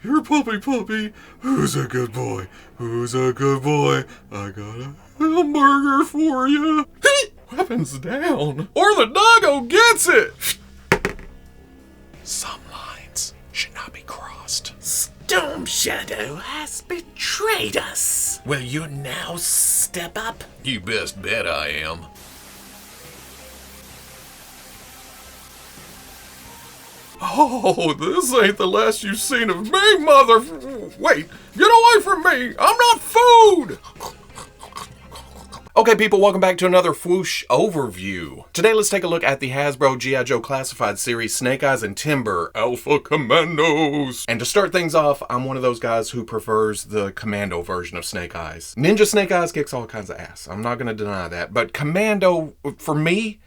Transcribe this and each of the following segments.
Here, puppy, who's a good boy? Who's a good boy? I got a hamburger for you. Weapons down, or the doggo gets it. Some lines should not be crossed. Storm Shadow has betrayed us. Will you now step up? You best bet I am. Oh, this ain't the last you've seen of me, mother... Wait, get away from me! I'm not food! Okay, people, welcome back to another Fwoosh overview. Today, let's take a look at the Hasbro G.I.Joe Classified series Snake Eyes and Timber Alpha Commandos. And to start things off, I'm one of those guys who prefers the Commando version of Snake Eyes. Ninja Snake Eyes kicks all kinds of ass. I'm not going to deny that. But Commando, for me,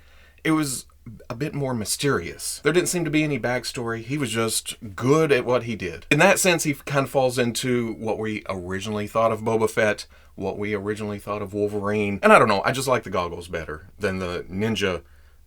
it was a bit more mysterious. There didn't seem to be any backstory. He was just good at what he did. In that sense, he kind of falls into what we originally thought of Boba Fett, what we originally thought of Wolverine. And I don't know, I just like the goggles better than the ninja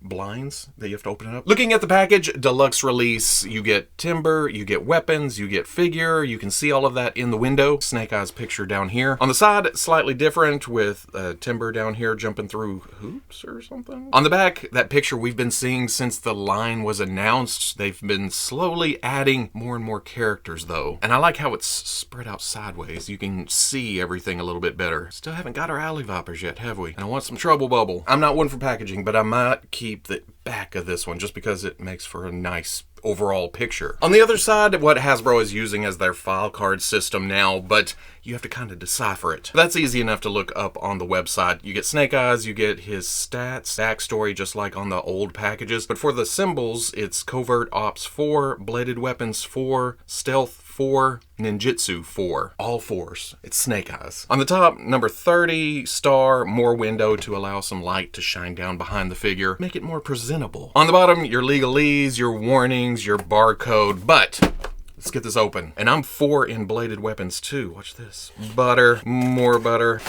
blinds that you have to open it up. Looking at the package, deluxe release, you get timber, you get weapons, you get figure, you can see all of that in the window. Snake Eyes picture down here. On the side, slightly different with timber down here jumping through hoops or something. On the back, that picture we've been seeing since the line was announced. They've been slowly adding more and more characters though. And I like how it's spread out sideways. You can see everything a little bit better. Still haven't got our alley vipers yet, have we? And I want some trouble bubble. I'm not one for packaging, but I might keep the back of this one just because it makes for a nice overall picture. On the other side, what Hasbro is using as their file card system now, but you have to kind of decipher it. That's easy enough to look up on the website. You get Snake Eyes, you get his stats, backstory, just like on the old packages. But for the symbols, it's Covert Ops 4, Bladed Weapons 4, Stealth 4, Ninjutsu 4. All fours. It's Snake Eyes. On the top, number 30, star, more window to allow some light to shine down behind the figure. Make it more presentable. On the bottom, your legalese, your warnings, your barcode, but let's get this open. And I'm 4 in Bladed Weapons too. Watch this. Butter, more butter.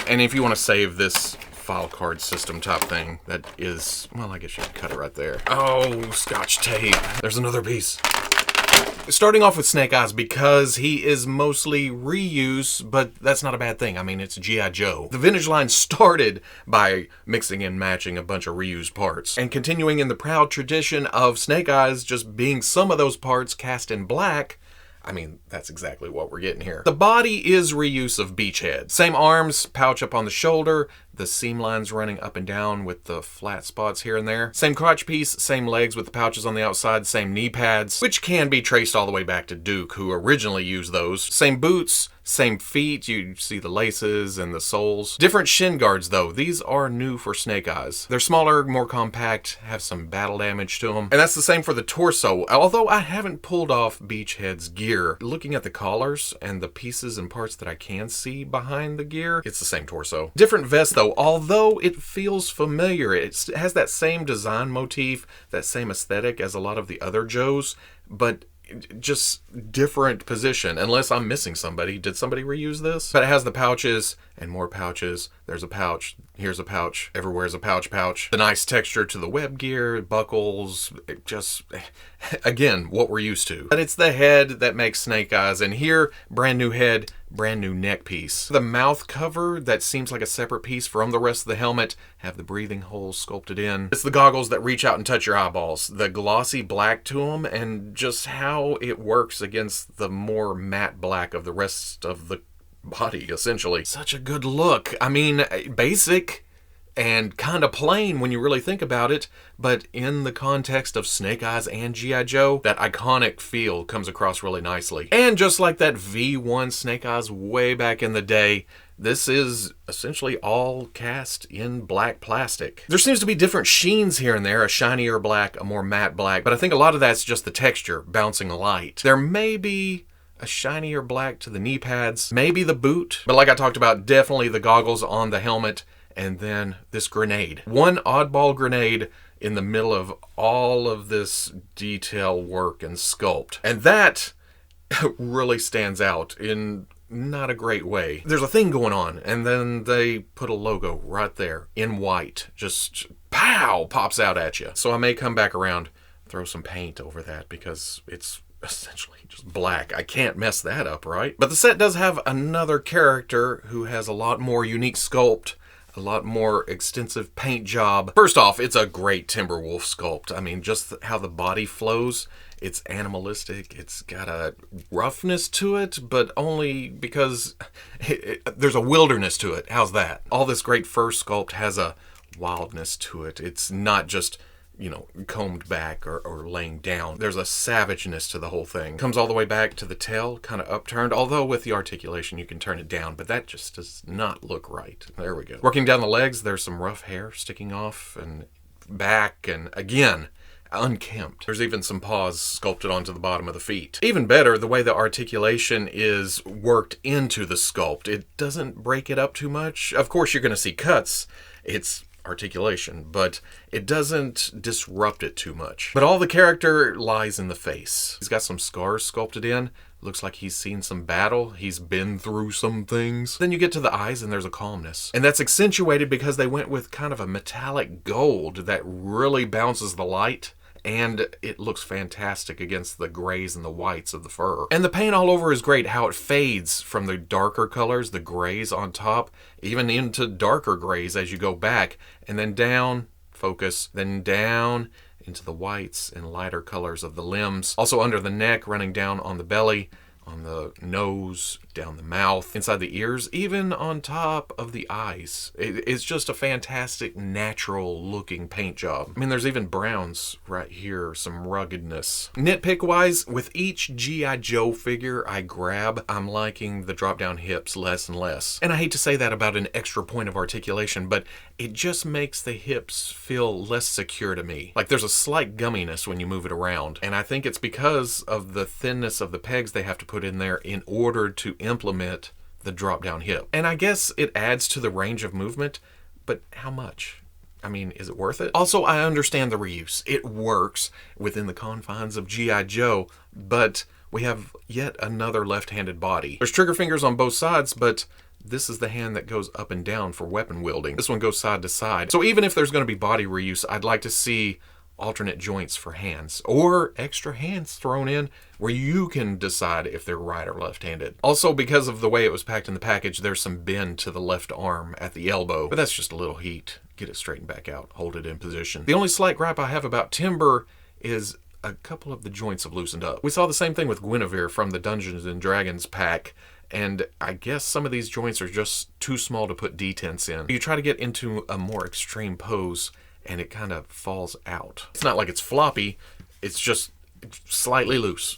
And if you want to save this file card system type thing, that is, well, I guess you can cut it right there. Oh, scotch tape. There's another piece. Starting off with Snake Eyes because he is mostly reuse, but that's not a bad thing. I mean, it's G.I.Joe. The vintage line started by mixing and matching a bunch of reused parts, and continuing in the proud tradition of Snake Eyes just being some of those parts cast in black. I mean, that's exactly what we're getting here. The body is reuse of Beachhead. Same arms, pouch up on the shoulder, the seam lines running up and down with the flat spots here and there. Same crotch piece, same legs with the pouches on the outside, same knee pads, which can be traced all the way back to Duke, who originally used those. Same boots, same feet, you see the laces and the soles. Different shin guards though, these are new for Snake Eyes. They're smaller, more compact, have some battle damage to them. And that's the same for the torso, although I haven't pulled off Beachhead's gear. Looking at the collars and the pieces and parts that I can see behind the gear, it's the same torso. Different vest though, although it feels familiar. It has that same design motif, that same aesthetic as a lot of the other Joes, but just different position, unless I'm missing somebody. Did somebody reuse this? But it has the pouches and more pouches. There's a pouch. Here's a pouch. Everywhere's a pouch. The nice texture to the web gear, buckles, it just, again, what we're used to. But it's the head that makes Snake Eyes, and here, brand new head, brand new neck piece. The mouth cover that seems like a separate piece from the rest of the helmet have the breathing holes sculpted in. It's the goggles that reach out and touch your eyeballs, the glossy black to them, and just how it works against the more matte black of the rest of the body, essentially. Such a good look. I mean, basic and kind of plain when you really think about it, but in the context of Snake Eyes and G.I. Joe, that iconic feel comes across really nicely. And just like that V1 Snake Eyes way back in the day, this is essentially all cast in black plastic. There seems to be different sheens here and there, a shinier black, a more matte black, but I think a lot of that's just the texture, bouncing light. There may be a shinier black to the knee pads, maybe the boot, but like I talked about, definitely the goggles on the helmet, and then this grenade. One oddball grenade in the middle of all of this detail work and sculpt. And that really stands out in not a great way. There's a thing going on, and then they put a logo right there in white. Just pow, pops out at you. So I may come back around, throw some paint over that because it's essentially just black. I can't mess that up, right? But the set does have another character who has a lot more unique sculpt, a lot more extensive paint job. First off, it's a great Timberwolf sculpt. I mean, just how the body flows, it's animalistic. It's got a roughness to it, but only because there's a wilderness to it. How's that? All this great fur sculpt has a wildness to it. It's not just, you know, combed back or laying down. There's a savageness to the whole thing. Comes all the way back to the tail, kind of upturned, although with the articulation you can turn it down, but that just does not look right. There we go. Working down the legs, there's some rough hair sticking off and back, and again, unkempt. There's even some paws sculpted onto the bottom of the feet. Even better, the way the articulation is worked into the sculpt. It doesn't break it up too much. Of course, you're going to see cuts. It's articulation, but it doesn't disrupt it too much. But all the character lies in the face. He's got some scars sculpted in. Looks like he's seen some battle. He's been through some things. Then you get to the eyes and there's a calmness. And that's accentuated because they went with kind of a metallic gold that really bounces the light. And it looks fantastic against the grays and the whites of the fur. And the paint all over is great, how it fades from the darker colors, the grays on top, even into darker grays as you go back, and then down, focus, then down into the whites and lighter colors of the limbs. Also under the neck, running down on the belly, on the nose, down the mouth, inside the ears, even on top of the eyes. It's just a fantastic, natural looking paint job. I mean, there's even browns right here, some ruggedness. Nitpick wise, with each G.I. Joe figure I grab, I'm liking the drop down hips less and less. And I hate to say that about an extra point of articulation, but it just makes the hips feel less secure to me. Like there's a slight gumminess when you move it around. And I think it's because of the thinness of the pegs they have to put in there in order to implement the drop down hip. And I guess it adds to the range of movement, but how much? I mean, is it worth it? Also, I understand the reuse. It works within the confines of G.I. Joe, but we have yet another left-handed body. There's trigger fingers on both sides, but this is the hand that goes up and down for weapon wielding. This one goes side to side. So even if there's going to be body reuse, I'd like to see alternate joints for hands, or extra hands thrown in where you can decide if they're right or left-handed. Also, because of the way it was packed in the package, there's some bend to the left arm at the elbow, but that's just a little heat. Get it straightened back out, hold it in position. The only slight gripe I have about Timber is a couple of the joints have loosened up. We saw the same thing with Guinevere from the Dungeons and Dragons pack, and I guess some of these joints are just too small to put detents in. You try to get into a more extreme pose, and it kind of falls out. It's not like it's floppy, it's just slightly loose.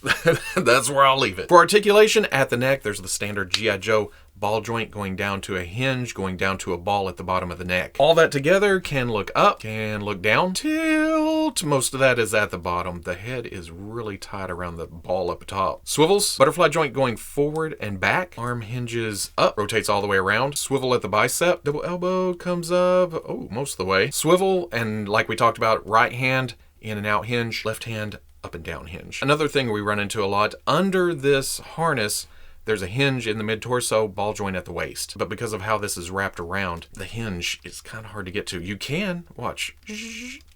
That's where I'll leave it. For articulation, at the neck, there's the standard G.I. Joe ball joint going down to a hinge, going down to a ball at the bottom of the neck. All that together can look up, can look down, tilt. Most of that is at the bottom. The head is really tight around the ball up top. Swivels, butterfly joint going forward and back. Arm hinges up, rotates all the way around. Swivel at the bicep. Double elbow comes up, oh, most of the way. Swivel, and like we talked about, right hand in and out hinge, left hand up and down hinge. Another thing we run into a lot, under this harness, there's a hinge in the mid-torso, ball joint at the waist. But because of how this is wrapped around, the hinge is kind of hard to get to. You can, watch,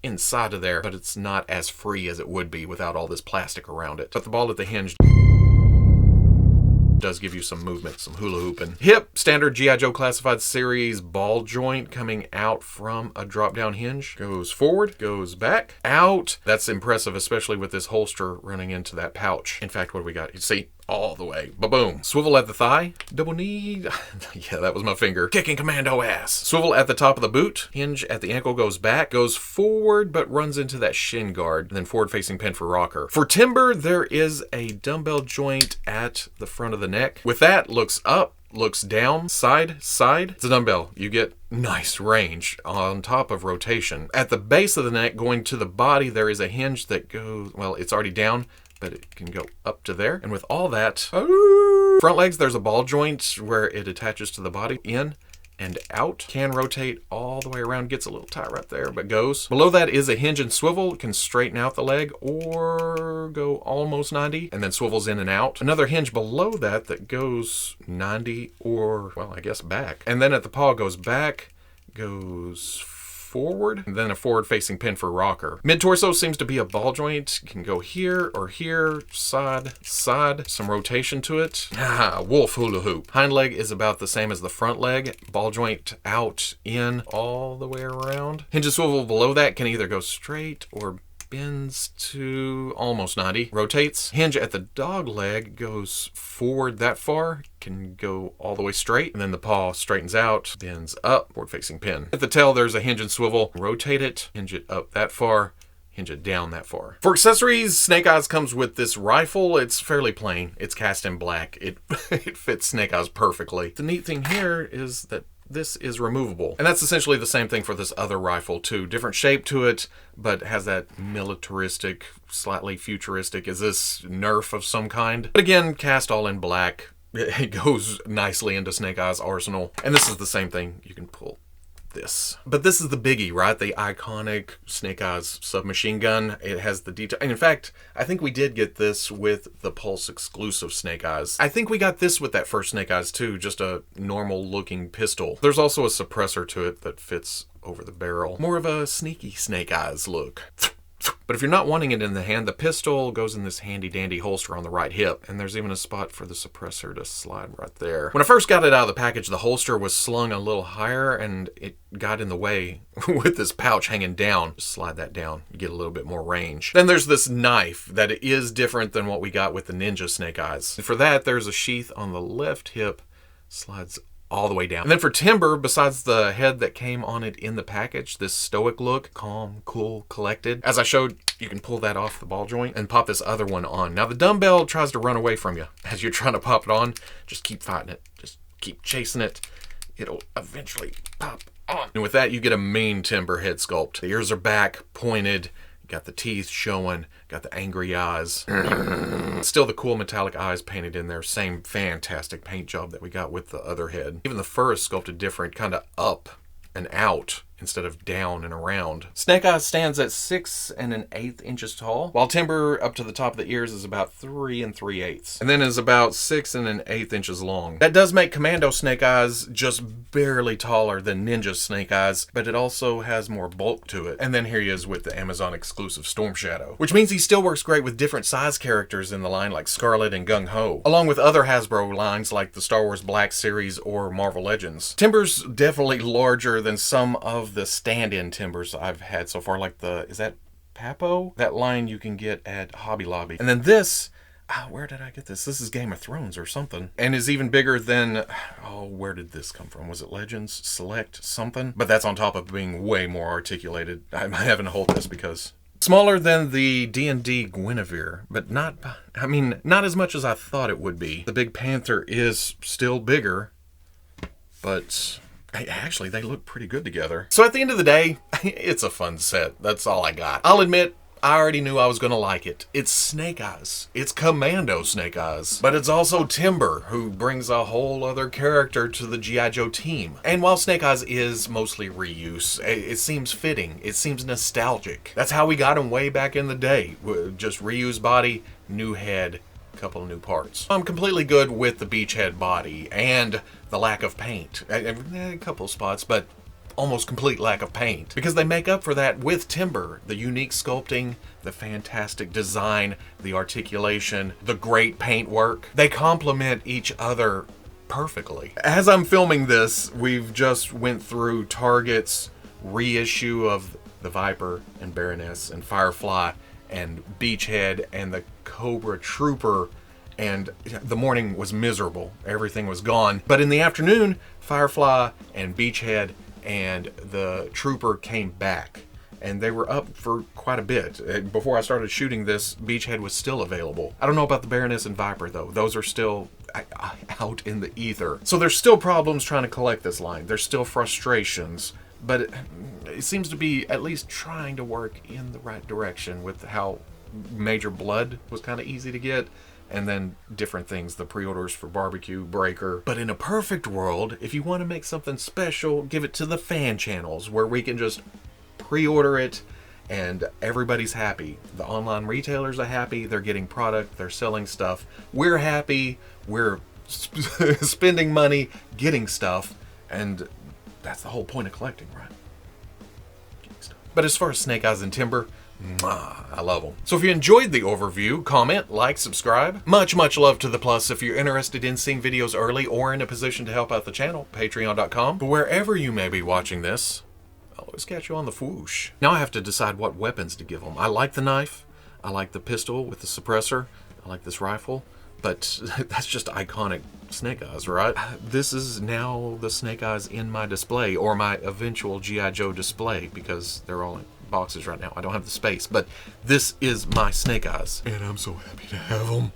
inside of there, but it's not as free as it would be without all this plastic around it. But the ball at the hinge does give you some movement, some hula hooping. Hip, standard G.I. Joe Classified Series ball joint coming out from a drop-down hinge. Goes forward, goes back, out. That's impressive, especially with this holster running into that pouch. In fact, what do we got? You see, all the way. Ba-boom. Swivel at the thigh. Double knee. Yeah, that was my finger. Kicking commando ass. Swivel at the top of the boot. Hinge at the ankle goes back. Goes forward, but runs into that shin guard. And then forward-facing pin for rocker. For Timber, there is a dumbbell joint at the front of the neck. With that, looks up, looks down, side, side. It's a dumbbell. You get nice range on top of rotation. At the base of the neck, going to the body, there is a hinge that goes, well, it's already down, but it can go up to there. And with all that, front legs, there's a ball joint where it attaches to the body, in and out. Can rotate all the way around, gets a little tight right there, but goes. Below that is a hinge and swivel, can straighten out the leg or go almost 90 and then swivels in and out. Another hinge below that that goes 90 or, well, I guess back. And then at the paw goes back, goes forward, and then a forward-facing pin for rocker. Mid-torso seems to be a ball joint. You can go here or here, side, side, some rotation to it. Wolf hula hoop. Hind leg is about the same as the front leg. Ball joint out, in, all the way around. Hinge and swivel below that can either go straight or bends to almost 90, rotates. Hinge at the dog leg goes forward that far, can go all the way straight, and then the paw straightens out, bends up, forward facing pin. At the tail, there's a hinge and swivel, rotate it, hinge it up that far, hinge it down that far. For accessories, Snake Eyes comes with this rifle. It's fairly plain. It's cast in black. It fits Snake Eyes perfectly. The neat thing here is that this is removable. And that's essentially the same thing for this other rifle too. Different shape to it, but has that militaristic, slightly futuristic, is this Nerf of some kind? But again, cast all in black. It goes nicely into Snake Eyes' arsenal. And this is the same thing. You can pull this. But this is the biggie, right? The iconic Snake Eyes submachine gun. It has the detail. And in fact, I think we did get this with the Pulse exclusive Snake Eyes. I think we got this with that first Snake Eyes too, just a normal looking pistol. There's also a suppressor to it that fits over the barrel. More of a sneaky Snake Eyes look. But if you're not wanting it in the hand, the pistol goes in this handy dandy holster on the right hip. And there's even a spot for the suppressor to slide right there. When I first got it out of the package, the holster was slung a little higher and it got in the way with this pouch hanging down. Just slide that down, you get a little bit more range. Then there's this knife that is different than what we got with the Ninja Snake Eyes. And for that, there's a sheath on the left hip, slides all the way down. And then for timber, besides the head that came on it in the package, this stoic look, calm, cool, collected. As I showed, you can pull that off the ball joint and pop this other one on. Now the dumbbell tries to run away from you. As you're trying to pop it on, just keep fighting it. Just keep chasing it. It'll eventually pop on. And with that, you get a mean timber head sculpt. The ears are back, pointed. Got the teeth showing, got the angry eyes. Still the cool metallic eyes painted in there. Same fantastic paint job that we got with the other head. Even the fur is sculpted different, kind of up and out instead of down and around. Snake Eyes stands at 6 1/8 inches tall, while timber up to the top of the ears is about 3 3/8, and then is about 6 1/8 inches long. That does make Commando Snake Eyes just barely taller than Ninja Snake Eyes, but it also has more bulk to it. And then here he is with the Amazon exclusive Storm Shadow, which means he still works great with different size characters in the line like Scarlet and Gung Ho, along with other Hasbro lines like the Star Wars Black Series or Marvel Legends. Timber's definitely larger than some of the stand-in timbers I've had so far, like is that Papo? That line you can get at Hobby Lobby. And then this, where did I get this? This is Game of Thrones or something. And is even bigger than, where did this come from? Was it Legends? Select something? But that's on top of being way more articulated. I'm having to hold this because smaller than the D&D Guinevere, but not as much as I thought it would be. The Big Panther is still bigger, but actually, they look pretty good together. So at the end of the day, it's a fun set. That's all I got. I'll admit, I already knew I was going to like it. It's Snake Eyes. It's Commando Snake Eyes. But it's also Timber, who brings a whole other character to the G.I. Joe team. And while Snake Eyes is mostly reuse, it seems fitting. It seems nostalgic. That's how we got him way back in the day. Just reused body, new head, couple of new parts. I'm completely good with the beachhead body and the lack of paint. A couple of spots, but almost complete lack of paint, because they make up for that with timber. The unique sculpting, the fantastic design, the articulation, the great paint work. They complement each other perfectly. As I'm filming this, we've just went through Target's reissue of the Viper and Baroness and Firefly and Beachhead and the Cobra Trooper, and the morning was miserable. Everything was gone. But in the afternoon, Firefly and Beachhead and the Trooper came back, and they were up for quite a bit. Before I started shooting this, Beachhead was still available. I don't know about the Baroness and Viper though. Those are still out in the ether. So there's still problems trying to collect this line. There's still frustrations, but it seems to be at least trying to work in the right direction with how Major Blood was kind of easy to get, and then different things, the pre-orders for Barbecue, Breaker. But in a perfect world, if you want to make something special, give it to the fan channels where we can just pre-order it and everybody's happy. The online retailers are happy, they're getting product, they're selling stuff. We're happy, we're spending money, getting stuff, and that's the whole point of collecting, right? But as far as Snake Eyes and Timber, mwah, I love them. So if you enjoyed the overview, comment, like, subscribe. Much love to the plus. If you're interested in seeing videos early or in a position to help out the channel, patreon.com. But wherever you may be watching this, I'll always catch you on the Fwoosh. Now I have to decide what weapons to give them. I like the knife. I like the pistol with the suppressor. I like this rifle. But that's just iconic Snake Eyes, right? This is now the Snake Eyes in my display, or my eventual G.I. Joe display, because they're all in boxes right now. I don't have the space, but this is my Snake Eyes. And I'm so happy to have them.